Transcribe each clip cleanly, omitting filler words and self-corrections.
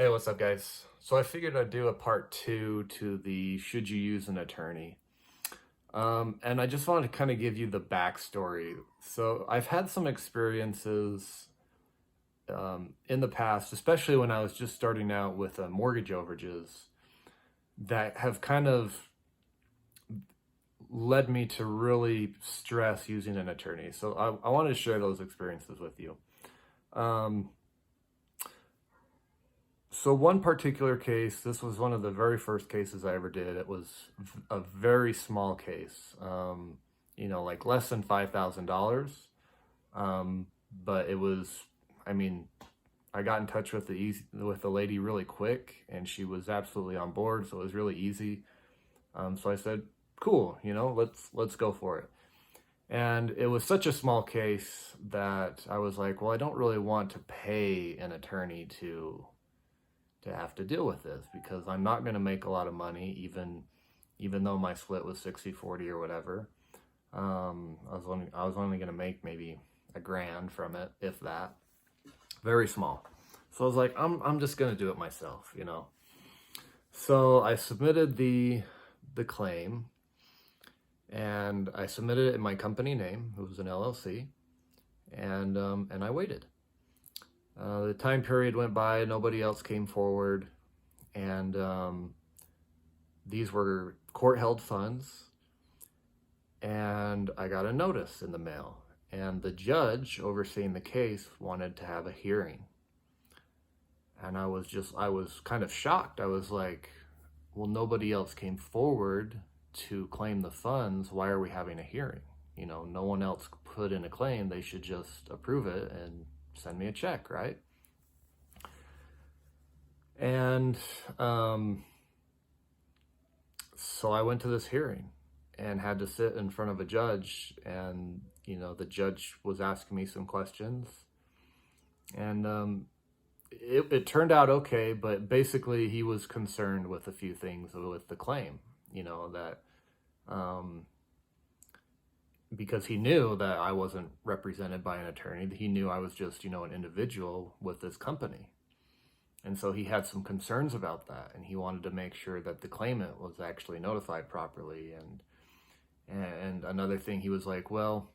Hey, what's up, guys? So I figured I'd do a part two to the should you use an attorney? And I just wanted to kind of give you the backstory. So I've had some experiences in the past, especially when I was just starting out with mortgage overages, that have kind of led me to really stress using an attorney. So I wanted to share those experiences with you. Um, So one particular case, this was one of the very first cases I ever did. It was a very small case, like less than $5,000. But it was, I mean, I got in touch with the lady really quick, and she was absolutely on board. So it was really easy. So I said, "Cool, let's go for it." And it was such a small case that I was like, "Well, I don't really want to pay an attorney to have to deal with this because I'm not going to make a lot of money, even though my split was 60-40 or whatever. I was only going to make maybe $1,000 from it, if that. Very small. So I was like, I'm just going to do it myself. So I submitted the claim, and I submitted it in my company name. It was an LLC, and I waited. The time period went by, nobody else came forward, and these were court-held funds, and I got a notice in the mail, and the judge overseeing the case wanted to have a hearing. And I was kind of shocked. I was like, well, nobody else came forward to claim the funds. Why are we having a hearing? No one else put in a claim. They should just approve it and send me a check, right? And so I went to this hearing and had to sit in front of a judge, and the judge was asking me some questions, and it turned out okay, but basically he was concerned with a few things with the claim, that because he knew that I wasn't represented by an attorney. He knew I was just an individual with this company. And so he had some concerns about that, and he wanted to make sure that the claimant was actually notified properly. And another thing, he was like, well,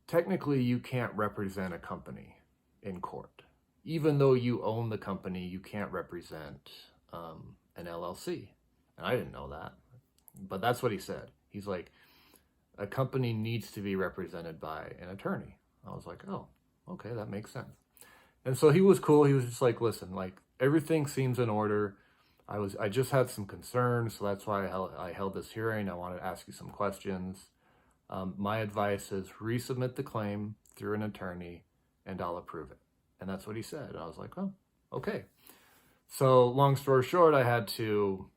technically you can't represent a company in court. Even though you own the company, you can't represent an LLC. And I didn't know that, but that's what he said. He's like, a company needs to be represented by an attorney. I was like, oh, okay, that makes sense. And so he was cool. He was just like, listen, like, everything seems in order. I just had some concerns, so that's why I held this hearing. I wanted to ask you some questions. My advice is resubmit the claim through an attorney, and I'll approve it. And that's what he said. And I was like, oh, okay. So long story short, I had to,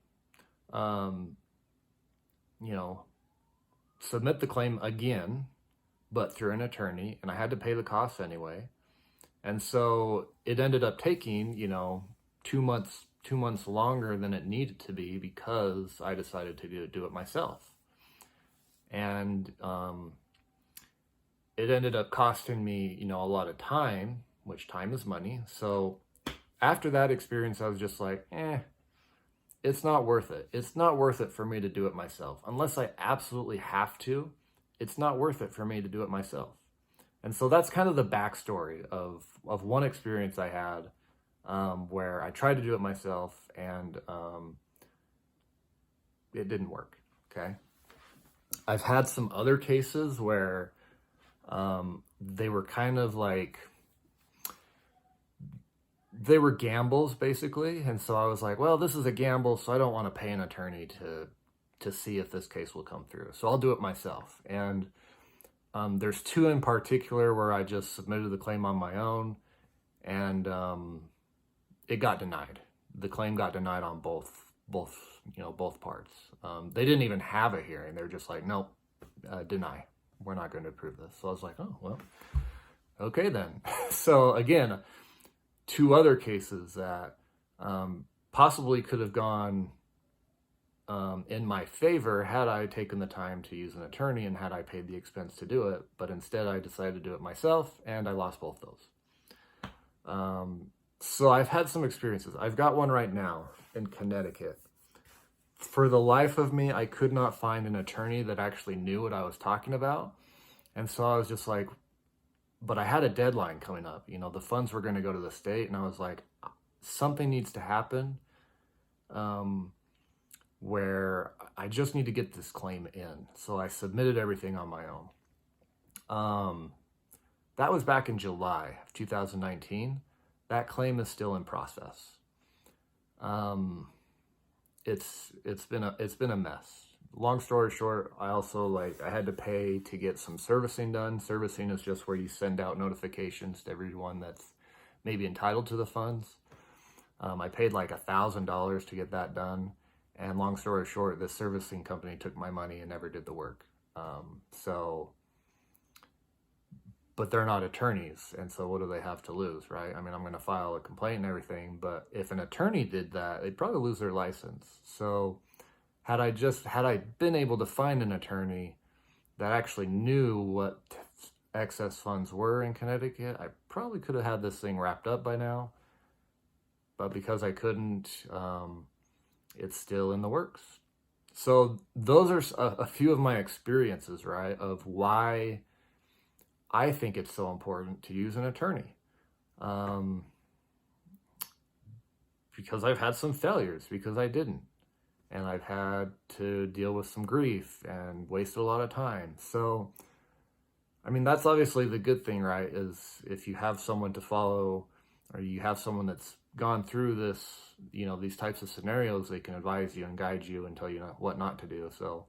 submit the claim again, but through an attorney, and I had to pay the costs anyway. And so it ended up taking, 2 months longer than it needed to be because I decided to do it myself. And it ended up costing me, a lot of time, which time is money. So after that experience, I was just like, it's not worth it. It's not worth it for me to do it myself. Unless I absolutely have to, it's not worth it for me to do it myself. And so that's kind of the backstory of one experience I had where I tried to do it myself, and it didn't work, okay? I've had some other cases where they were kind of like, they were gambles, basically. And so I was like, well, this is a gamble, so I don't want to pay an attorney to see if this case will come through. So I'll do it myself. And there's two in particular where I just submitted the claim on my own, and it got denied. The claim got denied on both parts. They didn't even have a hearing. They're just like, nope, deny. We're not going to approve this. So I was like, oh, well, okay then. So again, two other cases that possibly could have gone in my favor had I taken the time to use an attorney and had I paid the expense to do it, but instead I decided to do it myself, and I lost both those. So I've had some experiences. I've got one right now in Connecticut. For the life of me, I could not find an attorney that actually knew what I was talking about. And so I was just like, but I had a deadline coming up. You know, the funds were going to go to the state, and I was like, something needs to happen um, where I just need to get this claim in. So I submitted everything on my own. That was back in July of 2019. That claim is still in process. Um, it's been a mess. Long story short, I also I had to pay to get some servicing done. Servicing is just where you send out notifications to everyone that's maybe entitled to the funds. I paid like $1,000 to get that done. And long story short, the servicing company took my money and never did the work. But they're not attorneys, and so what do they have to lose, right? I mean, I'm going to file a complaint and everything, but if an attorney did that, they'd probably lose their license. So had I been able to find an attorney that actually knew what excess funds were in Connecticut, I probably could have had this thing wrapped up by now. But because I couldn't, it's still in the works. So those are a few of my experiences, right, of why I think it's so important to use an attorney. Because I've had some failures because I didn't. And I've had to deal with some grief and wasted a lot of time. So, I mean, that's obviously the good thing, right? Is if you have someone to follow, or you have someone that's gone through this, you know, these types of scenarios, they can advise you and guide you and tell you what not to do. So,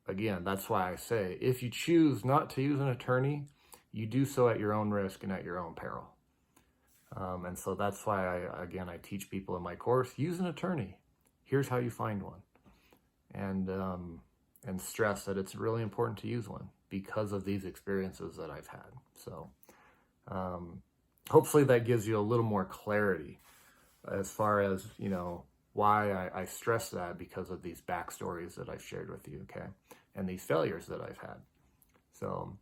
again, that's why I say, if you choose not to use an attorney, you do so at your own risk and at your own peril. And so that's why I teach people in my course, use an attorney. Here's how you find one. And stress that it's really important to use one because of these experiences that I've had. So hopefully that gives you a little more clarity as far as, you know, why I stress that, because of these backstories that I've shared with you, okay? And these failures that I've had. So,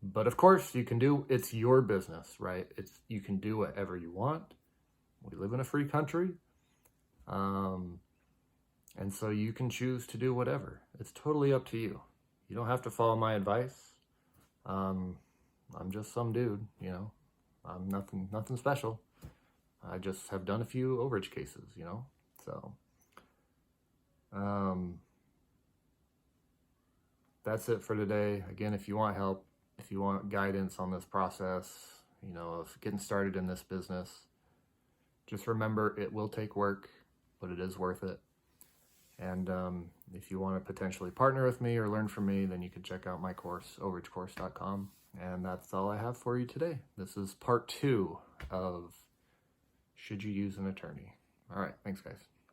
but of course you can it's your business, right? You can do whatever you want. We live in a free country. And so you can choose to do whatever. It's totally up to you. You don't have to follow my advice. I'm just some dude, you know. I'm nothing special. I just have done a few overage cases, you know. So, that's it for today. Again, if you want help, if you want guidance on this process, you know, of getting started in this business, just remember it will take work, but it is worth it. And if you want to potentially partner with me or learn from me, then you can check out my course, overagecourse.com. And that's all I have for you today. This is part 2 of Should You Use an Attorney? All right, thanks guys.